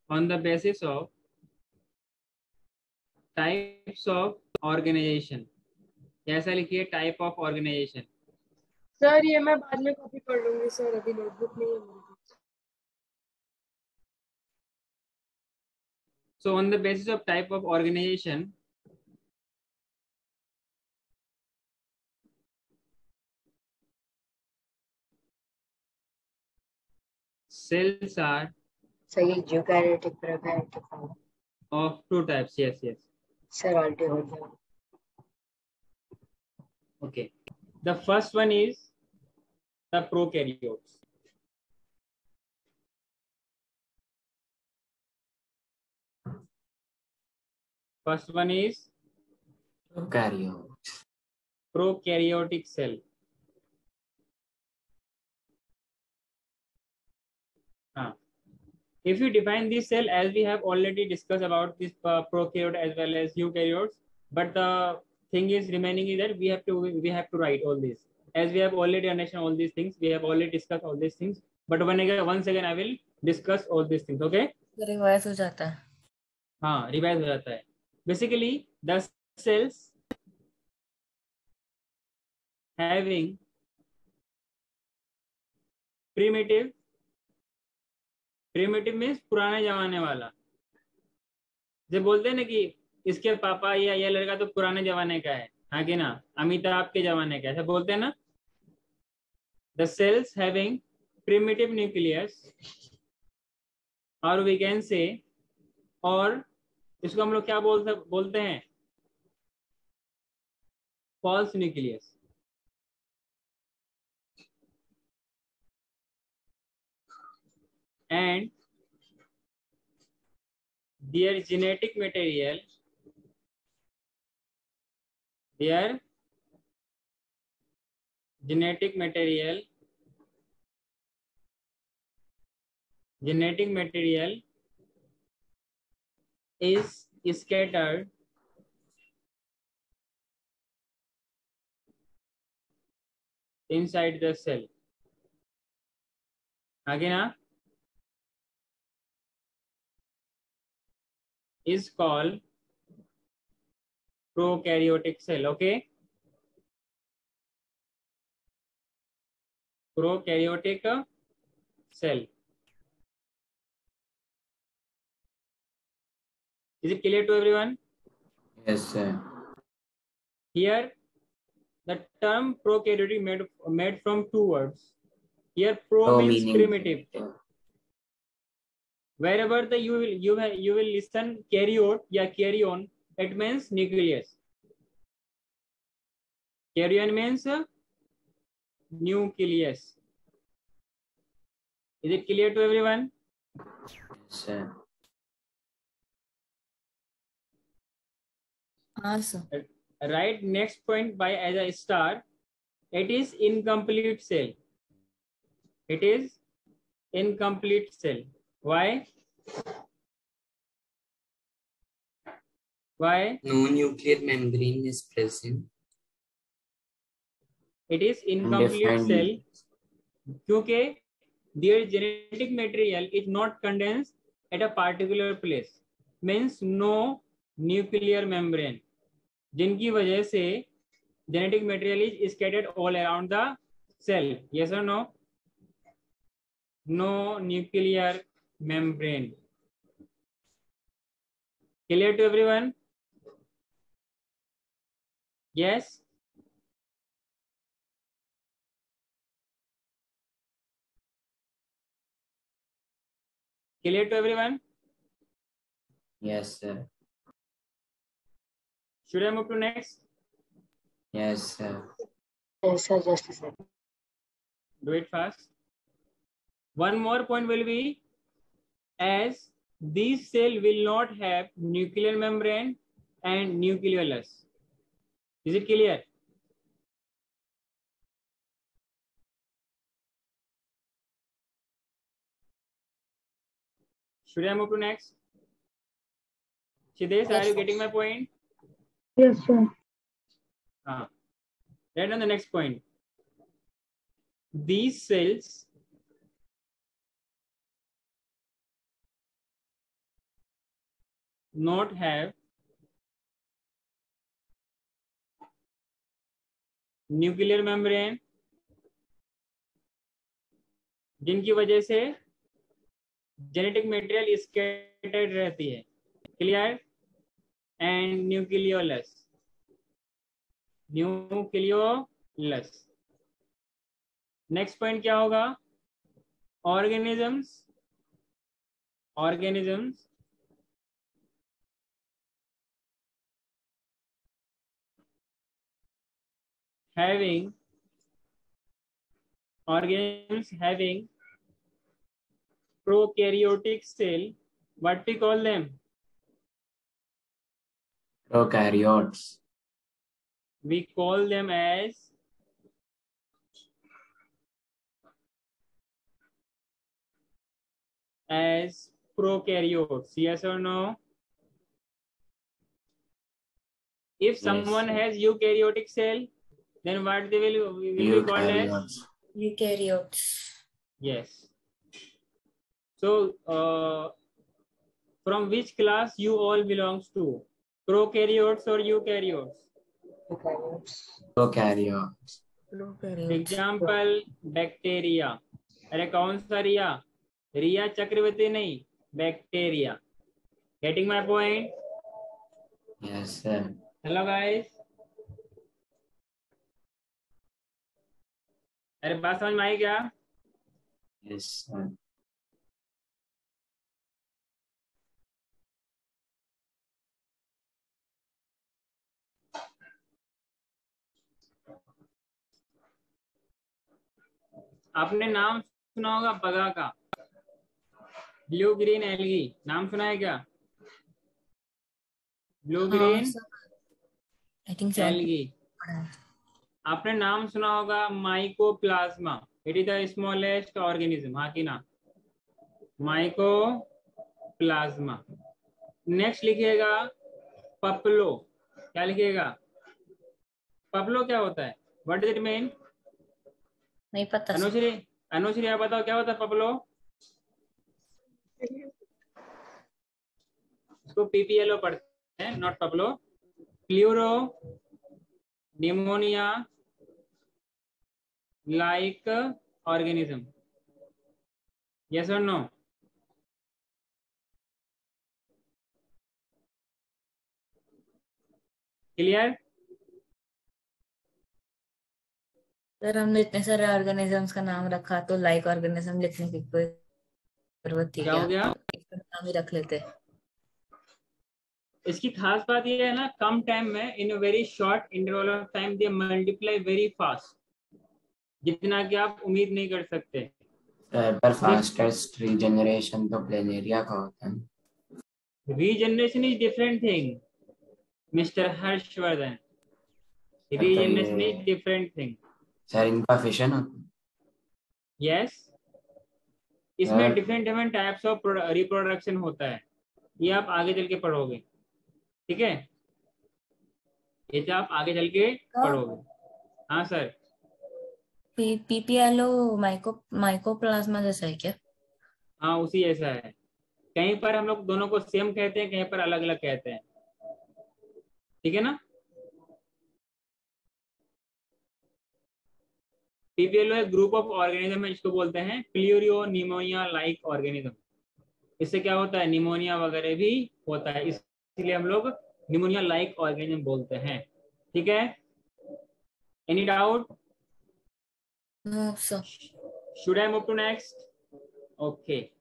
on the basis of types of organization. ऐसा लिखिए type of organisation. Sir ये मैं बाद में कॉपी कर लूंगी सर, अभी नोटबुक नहीं है मेरे पास. So on the basis of type of organization, cells are सही eukaryotic prokaryotic of two types. Yes, yes. Sir already हो गया. Okay. The first one is the prokaryotes. First one is prokaryotic cell. If you define this cell, as we have already discussed about this prokaryote as well as eukaryotes, but the thing is remaining is that we have to write all this. As we have already understood all these things, we have already discussed all these things. But once again I will discuss all these things. Okay? Revise हो जाता है. हाँ, revise हो जाता है. Basically, the cells having primitive means पुराने जमाने वाला. जब बोलते हैं ना कि इसके पापा या ये लड़का तो पुराने जमाने का है, हाँ कि ना, अमिताभ के जमाने का, ऐसा बोलते हैं ना. The cells having primitive nucleus, और वी कैन से, और इसको हम लोग क्या बोलते हैं, false nucleus. And their genetic material is scattered inside the cell. आगे ना, is called prokaryotic cell. Okay, prokaryotic cell. Is it clear to everyone? Yes, sir. Here, the term prokaryotic made from two words. Here, pro means primitive. Wherever the you will listen karyote या karyon, it means nucleus. Karyon means nucleus. Is it clear to everyone? Yes, sir. Awesome. Right, next point by as a star. It is incomplete cell. It is incomplete cell. Why? Why? No nuclear membrane is present. It is incomplete cell क्योंकि their genetic material is not condensed at a particular place. Means no nuclear membrane. जिनकी वजह से genetic material is scattered all around the cell. Yes or no? No nuclear membrane. Clear to everyone? Yes. Clear to everyone? Yes, sir. Should I move to next? Yes, sir. Yes, sir, just a second. Do it fast. One more point will be, as these cell will not have nuclear membrane and nucleolus. Is it clear? Should I move to next? Siddhesh, are you getting my point? Yes, sir. Right on the next point. These cells not have nuclear membrane, जिनकी वजह से genetic material scattered रहती है, clear, and nucleolus, nucleolus. Next point क्या होगा? Organisms having prokaryotic cell, what we call them? Prokaryotes. We call them as prokaryotes. Yes or no? If someone has eukaryotic cell, then what they will be called as? Eukaryotes. Yes. So, from which class you all belongs to? Prokaryotes or eukaryotes? Prokaryotes. Example, bacteria. अरे कौन सा रिया? रिया चक्रवर्ती नहीं, bacteria. Getting my point? Yes, sir. Hello guys. अरे बात समझ में आई क्या? Yes, sir. आपने नाम सुना होगा बगा का, ब्लू ग्रीन एल्गी, नाम सुना है क्या? Blue green I think algae. आपने नाम सुना होगा mycoplasma, it is the smallest organism, हाँ कि ना? माइकोप्लाज्मा। नेक्स्ट लिखिएगा पपलो। क्या लिखिएगा? पपलो क्या होता है? What does it mean? नहीं पता। अनुश्री आप बताओ क्या होता है पपलो? इसको पीपीएलओ पढ़ते हैं, नॉट पपलो। Pleuropneumonia like organism, yes or no? Clear? Sir हमने इतने सारे ऑर्गेनिजम्स का नाम रखा तो लाइक ऑर्गेनिज्म लिखने की कोई जरूरत थी क्या हो गया? इसका नाम ही रख लेते। इसकी खास बात ये है ना, कम टाइम में, in very short interval of time they multiply very fast, जितना कि आप उम्मीद नहीं कर सकते। सर पर फास्टेस्ट रीजनरेशन तो प्लेनेरिया का होता है। Regeneration is different thing mister Harshvardhan, regeneration is different thing. Sir इनका फिशन होता है। यस, इसमें डिफरेंट टाइप्स ऑफ रिप्रोडक्शन होता है, ये आप आगे चल के पढ़ोगे, ठीक है? ये जो आप आगे चल के पढ़ोगे। हाँ सर। पीपीएलओ माइकोप्लाज्मा जैसा है क्या? हाँ उसी ऐसा है। कहीं पर हम लोग दोनों को सेम कहते हैं, कहीं पर अलग अलग कहते हैं, ठीक है ना? पीपीएलओ एक ग्रुप ऑफ ऑर्गेनिज्म है जिसको बोलते हैं प्लूरियो निमोनिया लाइक ऑर्गेनिज्म। इससे क्या होता है? निमोनिया वगैरह भी होता है, इसलिए हम लोग निमोनिया लाइक ऑर्गेनिज्म बोलते हैं, ठीक है? Any doubt? Should I move to next? Okay.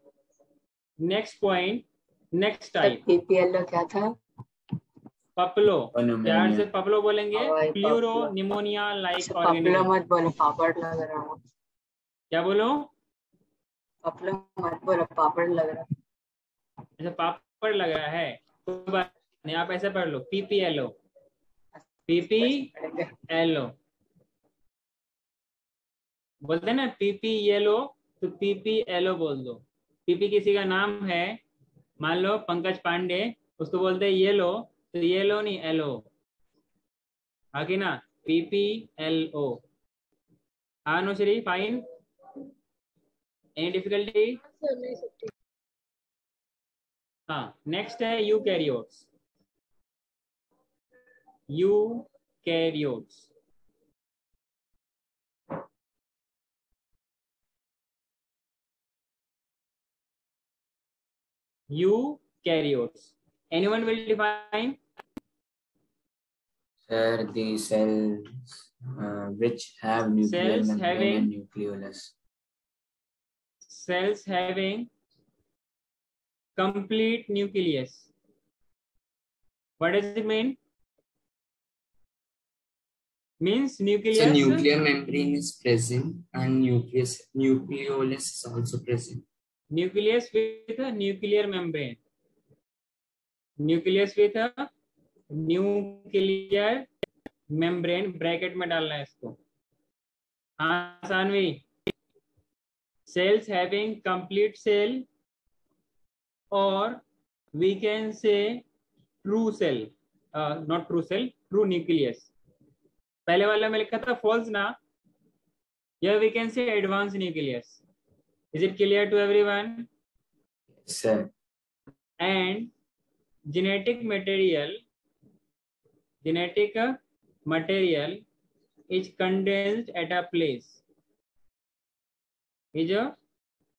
Next point, next type. PPLO क्या था? पपलो। प्यार से पपलो बोलेंगे। Pleuropneumonia like organism. पपलो मत बोलो, पापड़ लग रहा हूँ। क्या बोलो? पपलो मत बोलो, पापड़ लग रहा है। अच्छा पापड़ लग रहा है, तो बात नहीं, आप ऐसा पढ़ लो पीपीएलओ, पीपीएलओ बोलते हैं ना, पीपीएलओ, तो पीपीएलओ बोल दो। पीपी किसी का नाम है, मान लो पंकज पांडे, उसको बोलते हैं येलो, तो येलो नहीं एलो, हाँ कि ना? पीपीएलओ। हाँ अनुश्री, फाइन? Any difficulty? हाँ, नेक्स्ट है eukaryotes. Eukaryotes. Eukaryotes. Anyone will define? Sir, the cells which have nuclear Cells membrane having- and nucleolus. Cells having complete nucleus. What does it mean? Means nucleus. So nuclear membrane is present and nucleolus is also present. Nucleus with a nuclear membrane. Nucleus with a nuclear membrane. Bracket में डालना है इसको. हाँ Saanvi. Cells having complete cell, or we can say true cell. Not true cell, true nucleus. पहले वाला में लिखा था false ना. Here we can say advanced nucleus. Is it clear to everyone? Sir. And genetic material is condensed at a place. is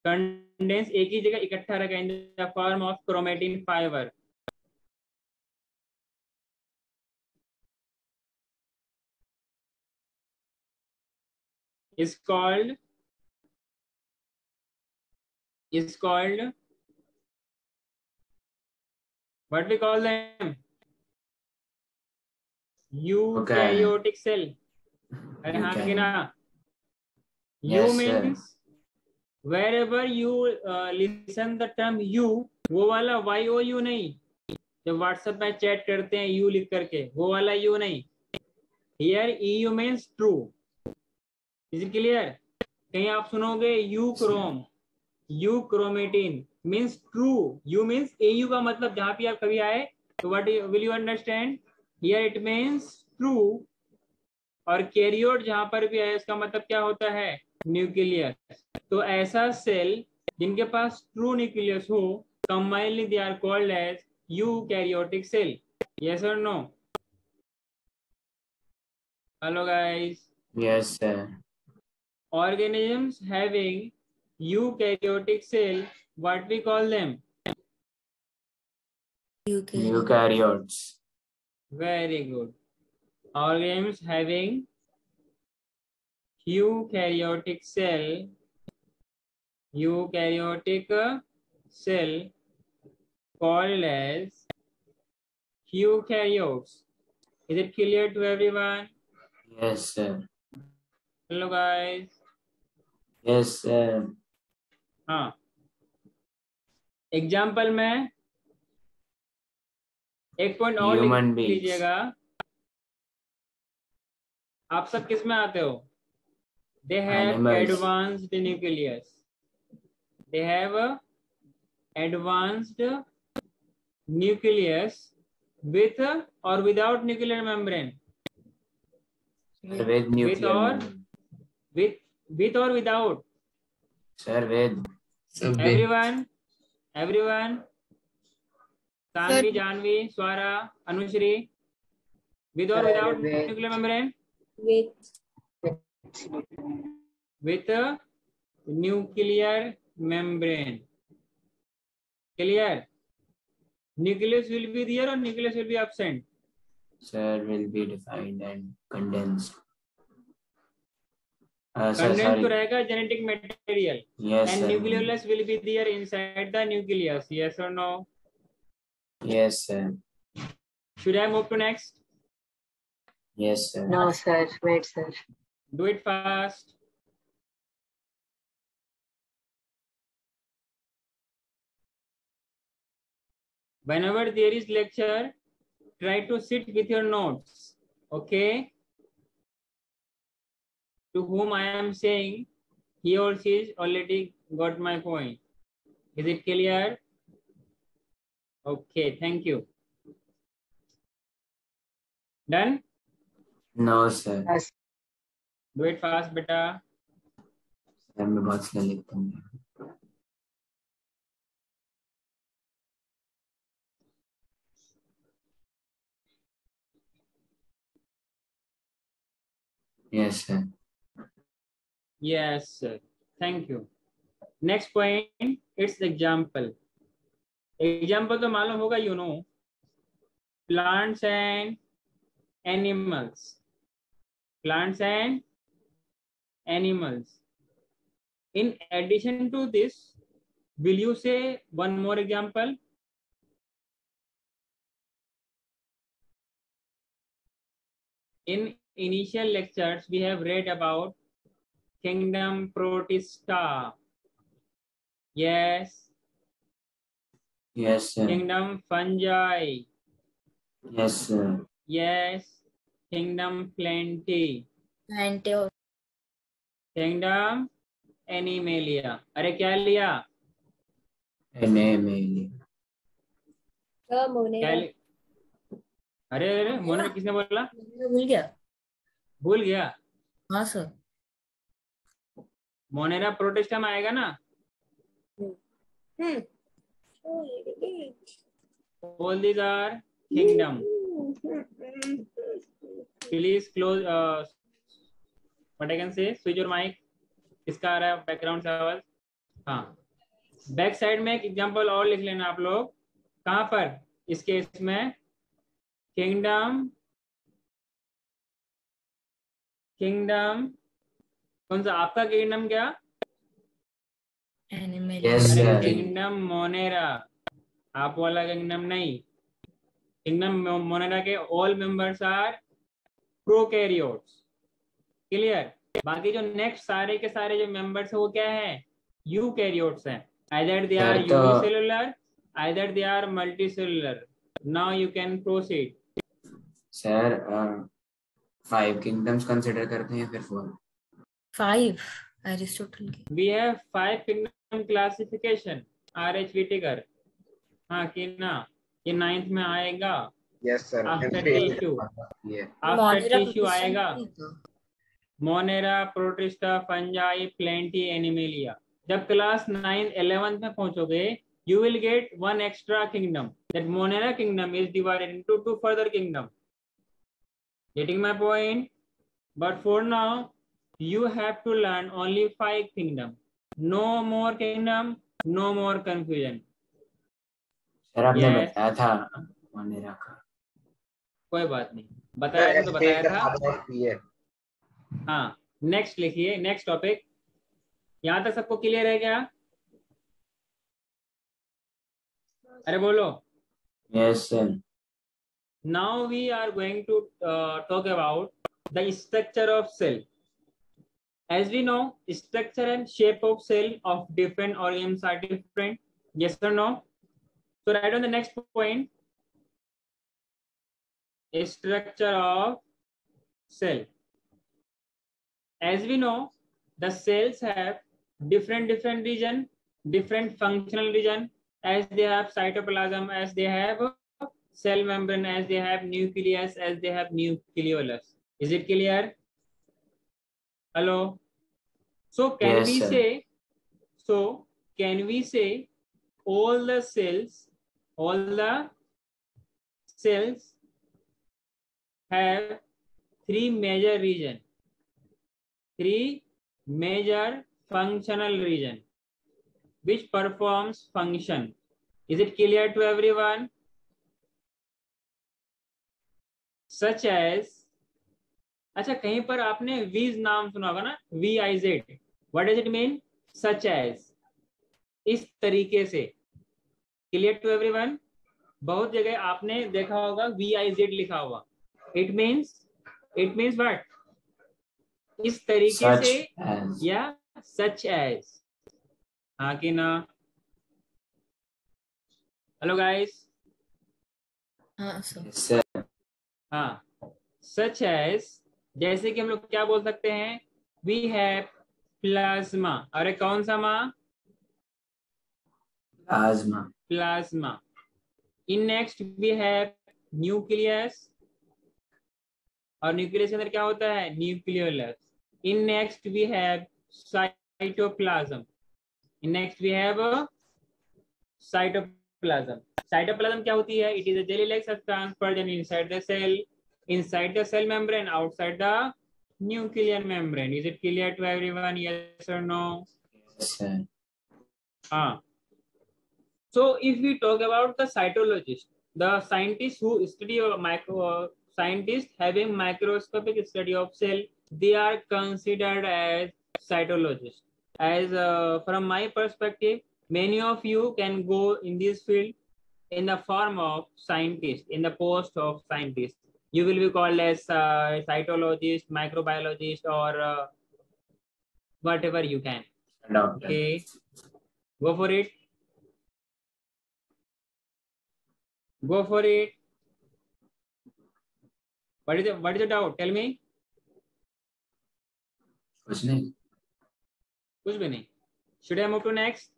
condensed एक ही जगह इकट्ठा रखा in the form of chromatin fiber. is called what we call them? Eukaryotic cell. अरे हाँ कि ना? Yes, U means sir. wherever you listen the term U, वो वाला YOU नहीं. जब व्हाट्सएप पे चैट करते हैं U लिख करके, वो वाला U नहीं. Here EU means true. Is it clear? कहीं आप सुनोगे यूक्रोम, euchromatin means true. U means AU का मतलब जहां भी आप कभी आए तो what will you understand? Here it means true. और कैरियोट जहां पर भी आए उसका मतलब क्या होता है? न्यूक्लियस. तो ऐसा सेल जिनके पास ट्रू न्यूक्लियस हो, combinedly they are called as eukaryotic cell. Yes or no? Hello guys. Yes, sir. Organisms having eukaryotic cell, what we call them? Eukaryotes. Very good. Organisms having eukaryotic cell called as eukaryotes. Is it clear to everyone? Yes, sir. Hello guys. Yes, sir. हाँ, example में एक point और Human लिख beings. लीजिएगा. आप सब किस में आते हो? They have Animals. advanced nucleus. They have a advanced nucleus with or without nuclear membrane. With nuclear or- membrane. With or without? Sir, with. So with Everyone. Tanvi, Janvi, Swara, Anushri. With or without With. nuclear membrane? With a nuclear membrane. Clear? Nucleus will be there or nucleus will be absent? Sir, will be defined and condensed. Sir, Condensed sorry. to रहेगा genetic material. Yes, And sir. nucleolus will be there inside the nucleus. Yes or no? Yes, sir. Should I move to next? Yes, sir. No, sir. Wait, sir. Do it fast. Whenever there is lecture, try to sit with your notes. Okay? To whom I am saying, he or she is already got my point. Is it clear? Okay, thank you. Done? No, sir. Yes. Do it fast, beta. Sir, मैं बहुत slow लिखता हूँ. Yes, sir. Yes, sir. Thank you. Next point, it's example. Example तो मालूम होगा, you know, plants and animals. Plants and animals. In addition to this, will you say one more example? In initial lectures, we have read about kingdom Protista. Yes. Yes, sir. Kingdom Fungi. Yes, sir. Yes. Kingdom Plenty. Kingdom Animalia. अरे क्या लिया? Animalia. क्या लिया? अरे अरे मोने किसने बोला? भूल गया। भूल गया? हाँ सर। मोनेरा प्रोटेस्टा में आएगा ना? All these are kingdom. Please close. What I can say? Switch your mic. किसका आ रहा है बैकग्राउंड से आवाज? हाँ. बैक साइड में एक एग्जांपल और लिख लेना आप लोग. कहाँ पर? इस केस में किंगडम कौन सा आपका किंगडम? क्या? Yes, sir. Kingdom Monera. आप वाला किंगडम नहीं. किंगडम मोनेरा के all members are prokaryotes. Clear? बाकी जो नेक्स्ट सारे के सारे जो मेंबर्स है वो क्या है? यूकैरियोट्स हैं. Either they are unicellular, either they are multicellular. Now you can proceed. Sir 5 kingdoms consider करते हैं फिर 4? 5 एरिस्टोटल के। We have 5 kingdom classification. R H. Whittaker. हाँ कि ना, ये 9th में आएगा. Yes, sir. After tissue. Yeah. After tissue आएगा monera, protista, fungi, plantae, animalia. जब क्लास 9 11th में पहुंचोगे, you will get one extra kingdom. That Monera kingdom is divided into 2 further kingdom. Getting my point? But for now, you have to learn only 5 kingdom. No more kingdom, no more confusion. Sir आपने Yes. बताया था Monera का. कोई बात नहीं, बताया था तो बताया था. Yeah. हाँ, नेक्स्ट लिखिए. Next topic. यहाँ तक सबको क्लियर है क्या? अरे बोलो. Yes, sir. Now we are going to talk about the structure of cell. As we know, structure and shape of cell of different organisms are different. Yes or no? So write on the next point. Structure of cell. As we know, the cells have different region, different functional region. As they have cytoplasm, as they have cell membrane, as they have nucleus, as they have nucleolus. Is it clear? Hello. So can Yes, we sir. say? So can we say all the cells have 3 major region, 3 major functional region which performs function. Is it clear to everyone? Such as, अच्छा कहीं पर आपने वीज नाम सुना होगा ना, VIZ. What does it mean? Such as. इस तरीके से. Clear to everyone? बहुत जगह आपने देखा होगा VIZ लिखा हुआ. It means what? इस तरीके Such से as. या such as. हाँ कि ना? Hello guys. हाँ सर। Yes, sir. हाँ, सच एज, जैसे कि हम लोग क्या बोल सकते हैं? We have plasma. अरे कौन सा माँ? Plasma. Plasma. In next we have nucleus, और न्यूक्लियस के अंदर क्या होता है? Nucleolus. In next we have cytoplasm. In next we have cytoplasm. Cytoplasm क्या होती है? It is a jelly like substance present inside the cell membrane, outside the nuclear membrane. Is it clear to everyone? Yes or no? Yes, sir. So if we talk about the cytologist, the scientists who study scientists having microscopic study of cell, they are considered as cytologists. As from my perspective, many of you can go in this field in the form of scientist, in the post of scientist. You will be called as cytologist, microbiologist, or whatever you can. Doctor. Okay, go for it. Go for it. What is the doubt? Tell me. कुछ नहीं. कुछ भी नहीं. Should I move to next?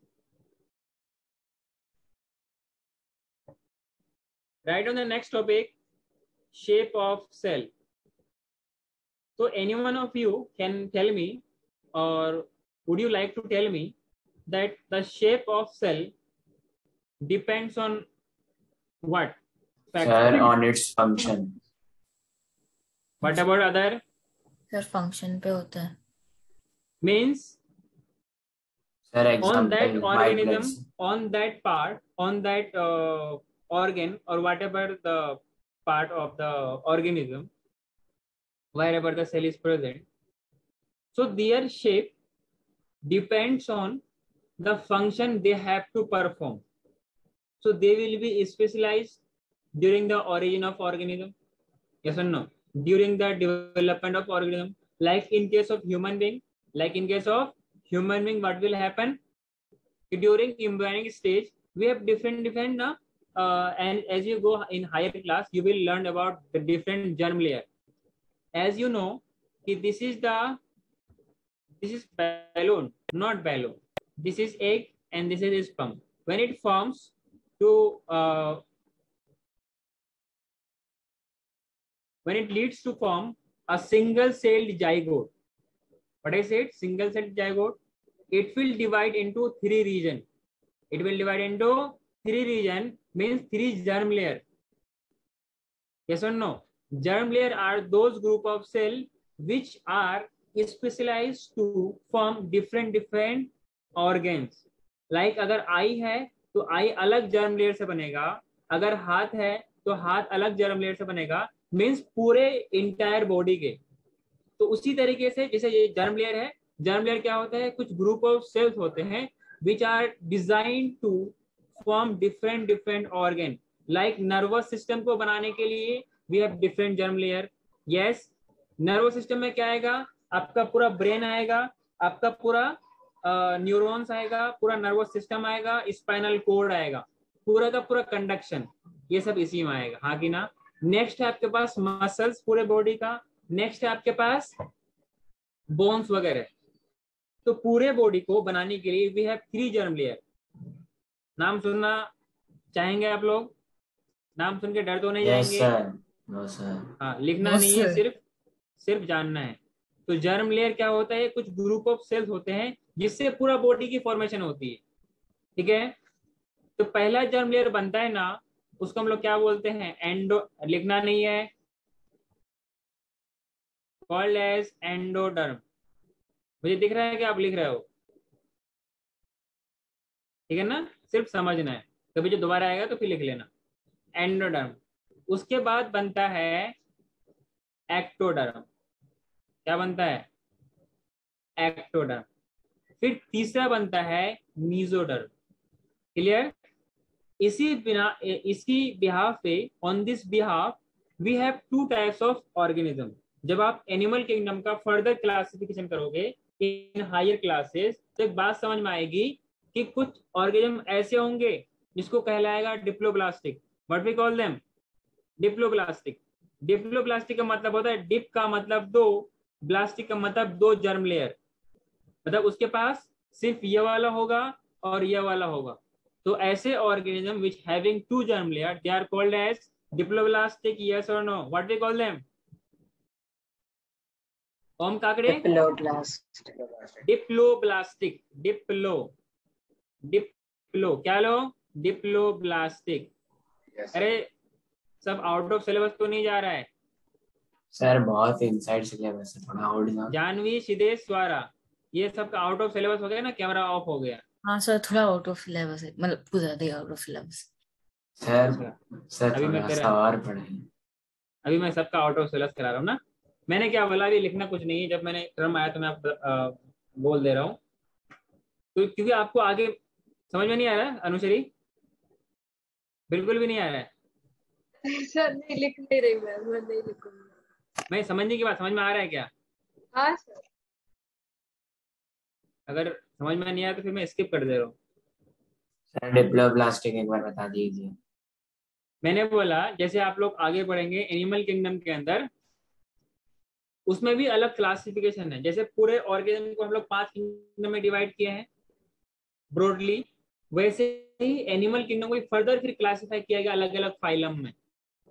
Right on the next topic, shape of cell. So any one of you can tell me, or would you like to tell me that the shape of cell depends on what? Sir, on its function. What about other? Sir function पे होता है. Means Sir, on that example, white blood organism, cell. on that part, on that organ, or whatever the part of the organism, wherever the cell is present. So their shape depends on the function they have to perform. So they will be specialized during the origin of organism. Yes or no? During the development of organism. Like in case of human being, what will happen? During embryonic stage, we have different and as you go in higher class, you will learn about the different germ layer. As you know, this is balloon, not balloon. This is egg and this is sperm. When it forms when it leads to form a single-celled zygote. What I said, single-celled zygote, it will divide into 3 regions. It will divide into 3 regions, means 3 germ layer. Yes or no? Germ layer are those group of cells which are specialized to form different organs. Like अगर eye है तो eye अलग germ layer से बनेगा, अगर हाथ है तो हाथ अलग germ layer से बनेगा, means पूरे entire body के. तो उसी तरीके से जैसे ये germ layer है, germ layer क्या होता है? कुछ group of cells होते हैं which are designed to form different organ. Like nervous system को बनाने के लिए we have different germ layer. Yes, nervous system में क्या आएगा? आपका पूरा ब्रेन आएगा, आपका पूरा न्यूरॉन्स आएगा, पूरा नर्वस सिस्टम आएगा, स्पाइनल कोड आएगा, पूरा का पूरा कंडक्शन, ये सब इसी में आएगा. हाँ कि ना? नेक्स्ट है आपके पास मसल्स पूरे बॉडी का, नेक्स्ट है आपके पास बोन्स वगैरह. तो पूरे बॉडी को बनाने के लिए वी हैव 3 जर्म लेयर. नाम सुनना चाहेंगे आप लोग? नाम सुन के डर तो नहीं जाएंगे? No, sir. हाँ, लिखना No, नहीं है, sir. सिर्फ जानना है. तो जर्म लेयर क्या होता है? कुछ ग्रुप ऑफ सेल्स होते हैं जिससे पूरा बॉडी की फॉर्मेशन होती है. ठीक है. तो पहला जर्म लेयर बनता है ना, उसको हम लोग क्या बोलते हैं? एंडो. लिखना नहीं है, कॉल्ड एज एंडोडर्म. मुझे दिख रहा है कि आप लिख रहे हो? ठीक है ना? सिर्फ समझना है, कभी जो दोबारा आएगा तो फिर लिख लेना. एंडोडर्म. उसके बाद बनता है एक्टोडर्म. क्या बनता है? एक्टोडर्म. फिर तीसरा बनता है मीजोडर्म. क्लियर? इसी बिहाफ पे, on this behalf we have 2 types of organism. जब आप एनिमल किंगडम का फर्दर क्लासिफिकेशन करोगे इन हायर क्लासेस, तो एक बात समझ में आएगी कि कुछ ऑर्गेनिज्म ऐसे होंगे जिसको कहलाएगा diploblastic. What we call them? Diploblastic. Diploblastic का मतलब होता है, डिप का मतलब 2, ब्लास्टिक का मतलब 2 जर्म लेयर. मतलब उसके पास सिर्फ ये वाला होगा और ये वाला होगा. तो ऐसे organism which having 2 germ layer, they are called as diploblastic. Yes or no? What we call them? Om Kakade? Diploblastic. Diplo क्या लो? डिप्लोब्लास्टिक. अरे सब आउट ऑफ सिलेबस तो नहीं जा रहा है? सर बहुत इनसाइड सिलेबस है, थोड़ा आउट जाओ। जानवी, सिद्धेश, स्वारा, ये सब आउट ऑफ सिलेबस हो गया ना, कैमरा ऑफ हो गया। हाँ सर, थोड़ा आउट ऑफ सिलेबस है, मतलब पूरा नहीं आउट ऑफ सिलेबस। सर अच्छा, सर अभी मैं थोड़ा तेरा सा और पढ़ाइए। अभी मैं सबका आउट ऑफ सिलेबस करा रहा हूँ ना। मैंने क्या बोला, अभी लिखना कुछ नहीं है, जब मैंने क्रम आया तो मैं बोल दे रहा हूँ। तो क्योंकि आपको आगे समझ में नहीं आ रहा है अनुश्री, बिल्कुल भी नहीं आ रहा है। सर नहीं लिख नहीं रही मैं नहीं लिखूंगी। मैं समझने की बात, समझ में आ रहा है क्या? हाँ सर। अगर समझ में नहीं आया तो फिर मैं स्किप कर दे रहा हूँ। सर डिप्लोब्लास्टिक एक बार बता दीजिए। मैंने बोला जैसे आप लोग आगे बढ़ेंगे एनिमल किंगडम के अंदर, उसमें भी अलग क्लासिफिकेशन है। जैसे पूरे ऑर्गेनिज्म को हम लोग 5 किंगडम में डिवाइड किए हैं ब्रॉडली, वैसे ही एनिमल किंगडम को फर्दर फिर क्लासिफाई किया गया अलग अलग फाइलम में।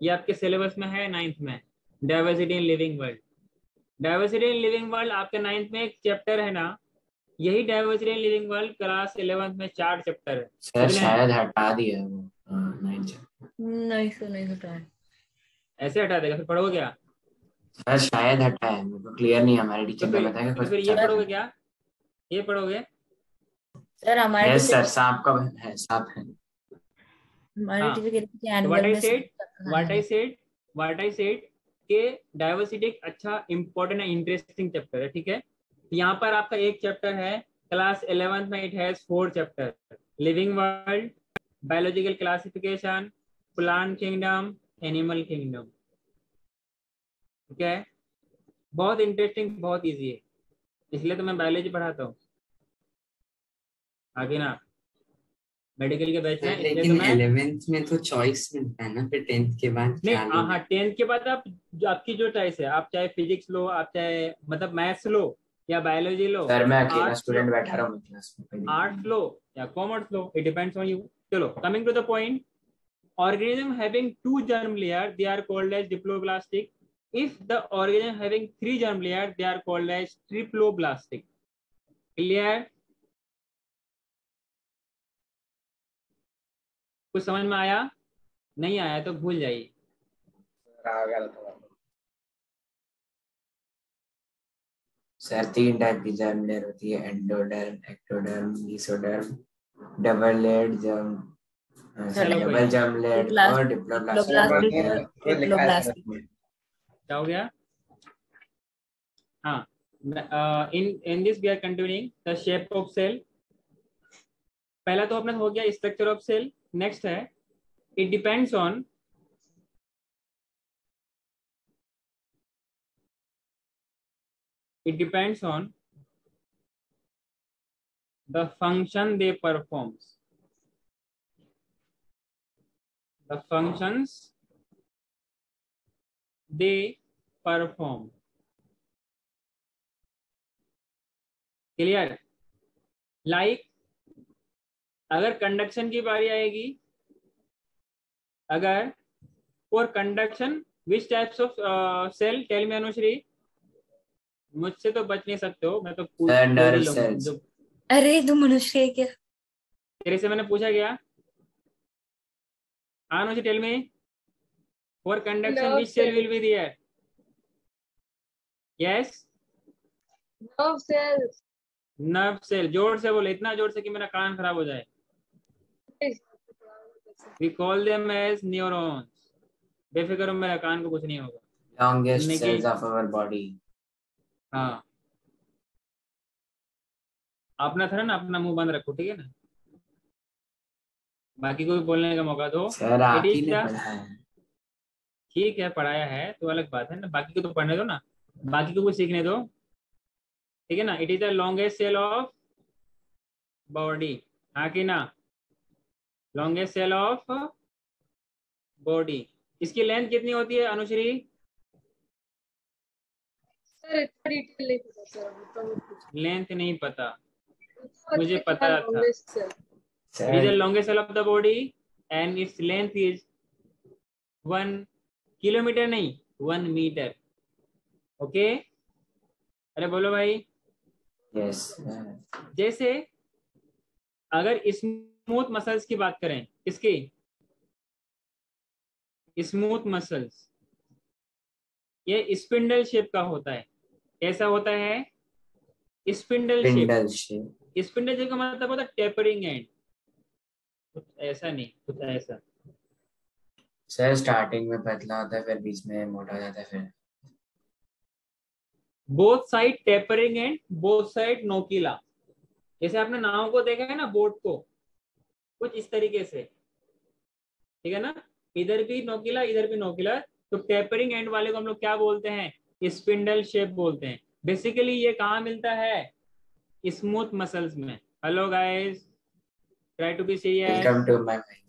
ये आपके सिलेबस में है 9th में, diversity in living world. Diversity in living world आपके 9th में एक चैप्टर है ना, यही diversity in living world class 11th में 4 चैप्टर है। सर कितने हैं? शायद हटा दिया है वो। नहीं सर। नहीं सर, नहीं हटा है। ऐसे हटा देगा, फिर पढ़ोगे क्या? सर शायद हटा है, मेरे को क्लियर नहीं है, हमारे टीचर ने बताया कि तो कुछ फिर ये चैप्टर पढ़ोगे है। क्या? ये पढ़ोगे? सर हमारे यस टीचर सर, सांप का है, सांप है। हमारे हाँ, टीचर कहते हैं कि तो व्हाट एनिमल आई में सेड व्हाट आई है। सेड व्हाट आई सेड के डाइवर्सिटी एक अच्छा इंपॉर्टेंट इंटरेस्टिंग चैप्टर है, ठीक है। तो यहाँ पर आपका एक चैप्टर है क्लास 11th में, it has 4 chapter, living world, biological classification, plant kingdom, animal kingdom, ठीक है। बहुत इंटरेस्टिंग, बहुत इजी है, इसलिए तो मैं बायोलॉजी पढ़ाता हूँ आगे ना, मेडिकल के बैच में, सर इसलिए तो लेकिन मैं 11th में तो चॉइस मिलता है ना, फिर 10th के बाद नहीं। क्या हाँ लेना हाँ, है? 10th के बाद आप जो आपकी जो चॉइस है, आप चाहे फिजिक्स लो, आप चाहे मतलब मैथ्स लो या बायोलॉजी लो, सर मैं अकेला आर्ट्स लो, स्टूडेंट बैठा रहा हूँ क्लास में, कोई दिक्कत आर्ट्स नहीं। लो या कॉमर्स लो, इट डिपेंड्स ऑन यू। चलो, coming to the point, organism having 2 germ layer they are called as diploblastic. If the organism having 3 germ layer they are called as triploblastic. Clear? कुछ समझ में आया? नहीं आया तो भूल जाइए। सर 3 टाइप की जर्म लेयर होती है, endoderm, ectoderm, mesoderm, double layered germ, चलो कोई डबल नहीं, जर्म लेयर और डिप्लोब्लास्टिक। डिप्लोब्लास्टिक और ट्रिप्लोब्लास्टिक। क्या हो गया? हाँ, in this we are continuing the shape of cell. पहला तो अपना हो गया स्ट्रक्चर ऑफ सेल। नेक्स्ट है it depends on the function they performs, the functions they perform. Clear? Like अगर कंडक्शन की बारी आएगी, अगर for conduction which types of cell, tell me Anushri. मुझसे तो बच नहीं सकते हो, मैं तो सर बोल ही नर्व लूंगा सेल्स। जो अरे तुम मनुष्य है क्या? तेरे से मैंने पूछा गया। हाँ Anushri, tell me, for conduction Nerve which cell cell. Will be there? Yes, Nerve cells. Nerve cell. जोर से बोले, इतना जोर से कि मेरा कान खराब हो जाए। We call them as neurons. बेफिक्र हो, मेरा कान को कुछ नहीं होगा। लॉन्गेस्ट सुनने की, सेल्स ऑफ आवर बॉडी। हाँ, अपना था ना, अपना मुंह बंद रखो, ठीक है ना, बाकी को भी बोलने का मौका दो। सर इट आप ही इज ने द, पढ़ा है। ठीक है पढ़ाया है तो अलग बात है ना, बाकी को तो पढ़ने दो ना, बाकी को कुछ सीखने दो, ठीक है ना। It is the longest cell of body, हाँ कि ना, लॉन्गेस्ट सेल ऑफ बॉडी। इसकी लेंथ कितनी होती है अनुश्री? सर इतना डिटेल नहीं पता सर, अभी तो मैं पूछ लेंथ नहीं पता, रही मुझे हूँ। पता था। Longest cell. It is the sir longest cell of the body and its length is 1 kilometre, नहीं 1 मीटर। ओके, अरे बोलो भाई। यस। जैसे अगर स्मूथ मसल्स की बात करें, इसकी स्मूथ मसल्स, ये स्पिंडल शेप का होता है। कैसा होता है? Spindle shape. Spindle shape. Spindle shape का मतलब होता है टेपरिंग एंड। कुछ ऐसा नहीं, कुछ ऐसा। सर स्टार्टिंग में पतला होता है, फिर बीच में मोटा हो जाता है, फिर both side tapering and both side नोकीला। जैसे आपने नाव को देखा है ना, बोट को, कुछ इस तरीके से, ठीक है ना? इधर भी नोकीला, इधर भी नोकीला। तो टेपरिंग एंड वाले को हम लोग क्या बोलते हैं? स्पिंडल शेप बोलते हैं। बेसिकली ये कहाँ मिलता है? स्मूथ मसल्स में। Hello guys, try to be serious. Welcome to my mind.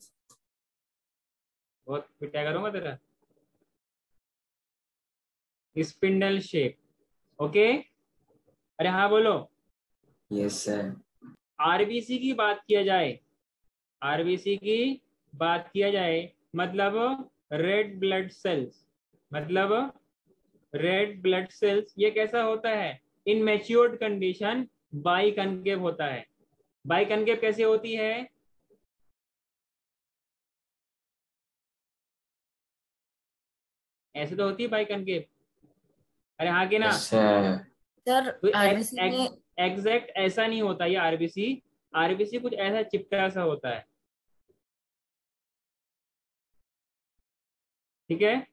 बहुत पिटाई करूंगा तेरा। Spindle shape, okay? अरे हाँ बोलो। Yes sir. आरबीसी की बात किया जाए, आरबीसी की बात किया जाए, मतलब रेड ब्लड सेल्स, मतलब रेड ब्लड सेल्स, ये कैसा होता है? इन मैच्योर्ड कंडीशन बाइकनकेव होता है। बाइकनकेव कैसे होती है? ऐसे तो होती है बाइकनकेव। अरे हाँ कि ना? Yes sir. सर तो आरबीसी में एग्जैक्ट ऐसा नहीं होता ये आरबीसी। आरबीसी कुछ ऐसा चिपटा सा होता है, ठीक है?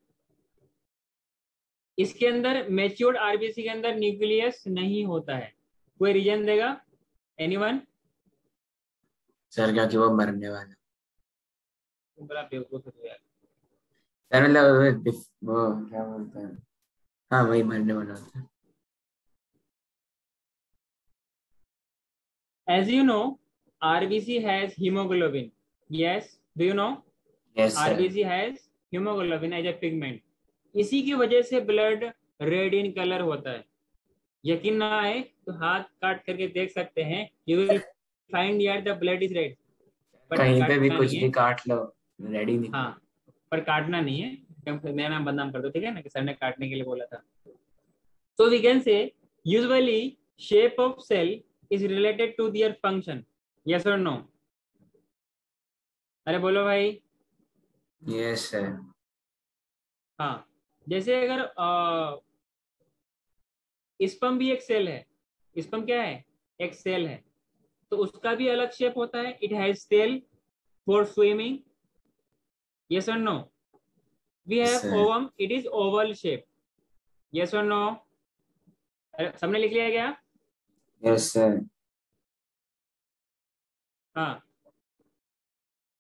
इसके अंदर मैच्योर्ड आरबीसी के अंदर न्यूक्लियस नहीं होता है। कोई रीजन देगा? एनीवन? सर क्योंकि वो मरने वाला। बड़ा बेवकूफ है यार। सर मतलब वो क्या बोलते हैं, हाँ वही मरने वाला होता है। As you know, RBC has hemoglobin. Yes, do you know? Yes sir. RBC has hemoglobin as a pigment. इसी की वजह से ब्लड रेड इन कलर होता है। यकीन ना आए तो हाथ काट करके देख सकते हैं, यू विल फाइंड यार the blood is red. But कहीं पे भी काटना कुछ नहीं भी है। काट लो, रेडी नहीं। हाँ, पर काटना नहीं है। मेरा नाम बदनाम कर दो, ठीक है ना, कि सर ने काटने के लिए बोला था। So we can say usually shape of cell is related to their function. Yes or no? अरे बोलो भाई। Yes sir. हाँ, जैसे अगर स्पर्म भी एक सेल है। स्पर्म क्या है? एक सेल है। तो उसका भी अलग शेप होता है। It has tail for swimming. Yes or no? We yes have sir. Ovum, it is oval shape. Yes or no? सबने लिख लिया क्या? Yes sir. हाँ।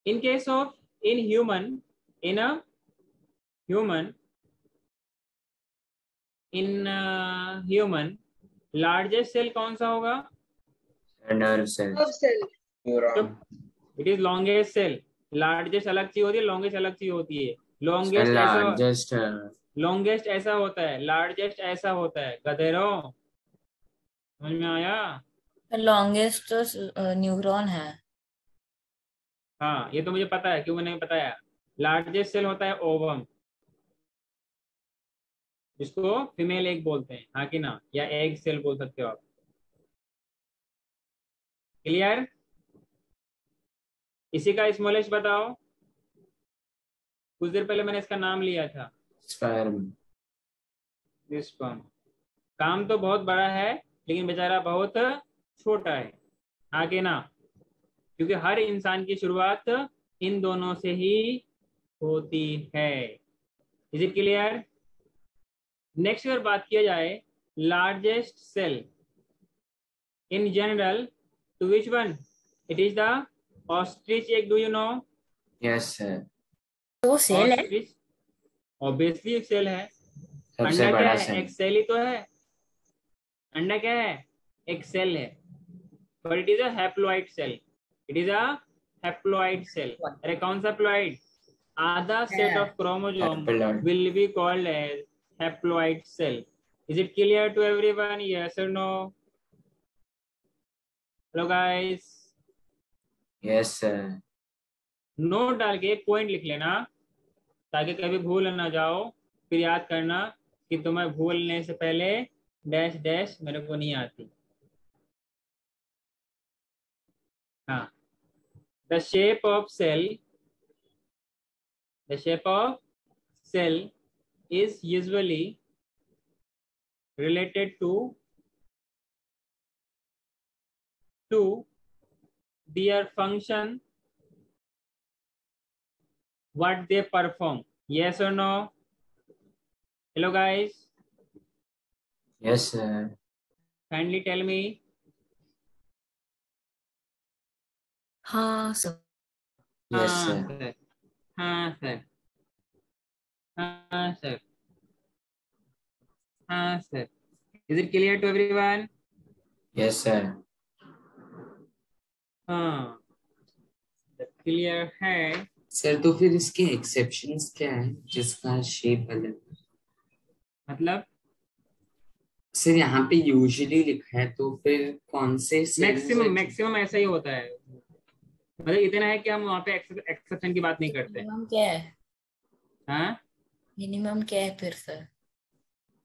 In case of in human, in a human, in human, largest cell कौन सा होगा? Nerve cell. Nerve cell. Neuron. It is longest cell. Largest अलग चीज होती है, लॉन्गेस्ट अलग चीज होती है। सर लॉन्गेस्ट ऐसा, लार्जेस्ट। लॉन्गेस्ट ऐसा होता है, लार्जेस्ट ऐसा होता है। गधेरो, समझ में आया? लॉन्गेस्ट न्यूरॉन है। हाँ, ये तो मुझे पता है, क्यों मैंने बताया। लार्जेस्ट सेल होता है ओवम, जिसको फीमेल एग बोलते हैं, हाँ कि ना, या एग सेल बोल सकते हो आप। क्लियर? इसी का स्मॉलेस्ट बताओ। कुछ देर पहले मैंने इसका नाम लिया था, स्पर्म। स्पर्म। काम तो बहुत बड़ा है, लेकिन बेचारा बहुत छोटा है, हाँ कि ना? क्योंकि हर इंसान की शुरुआत इन दोनों से ही होती है। Is it clear? नेक्स्ट अगर बात किया जाए largest cell in general, to which one? It is the ostrich egg. Do you know? Yes sir. तो सेल है। ऑस्ट्रिच ऑब्वियसली एक सेल है। सबसे अंडा क्या बड़ा है? सेल। एक सेल ही तो है। अंडा क्या है? एक सेल है, but it is a haploid cell. It is a haploid cell. अरे कौन सा haploid? आधा set of chromosome Haploid. will be called as haploid cell. Is it clear to everyone? Yes or no? Hello guys. Yes sir. Note डाल के एक point लिख लेना, ताकि कभी भूल ना जाओ। फिर याद करना कि तुम्हें भूलने से पहले डैश डैश मेरे को नहीं आती। हाँ, the shape of cell, the shape of cell is usually related to their function, what they perform. Yes or no? Hello guys, Yes, sir. kindly tell me. हाँ सर. Yes, हाँ sir. Sir, हाँ sir, हाँ sir, हाँ sir. Is it clear to everyone? Yes, sir. हाँ, clear है. Sir तो फिर इसके एक्सेप्शंस क्या है जिसका शेप अलग? मतलब सर यहाँ पे यूजुअली लिखा है, तो फिर कौन से मैक्सिमम ऐसा ही होता है. मतलब इतना है कि हम वहाँ पे एक्सेप्शन की बात नहीं करते. मिनिमम क्या है? हाँ, मिनिमम क्या है फिर सर?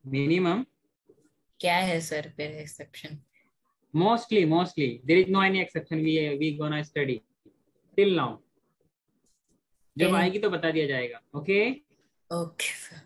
मिनिमम क्या है सर फिर exception? mostly there is no any exception we gonna study till now. जब Till- आएगी तो बता दिया जाएगा. Okay okay sir.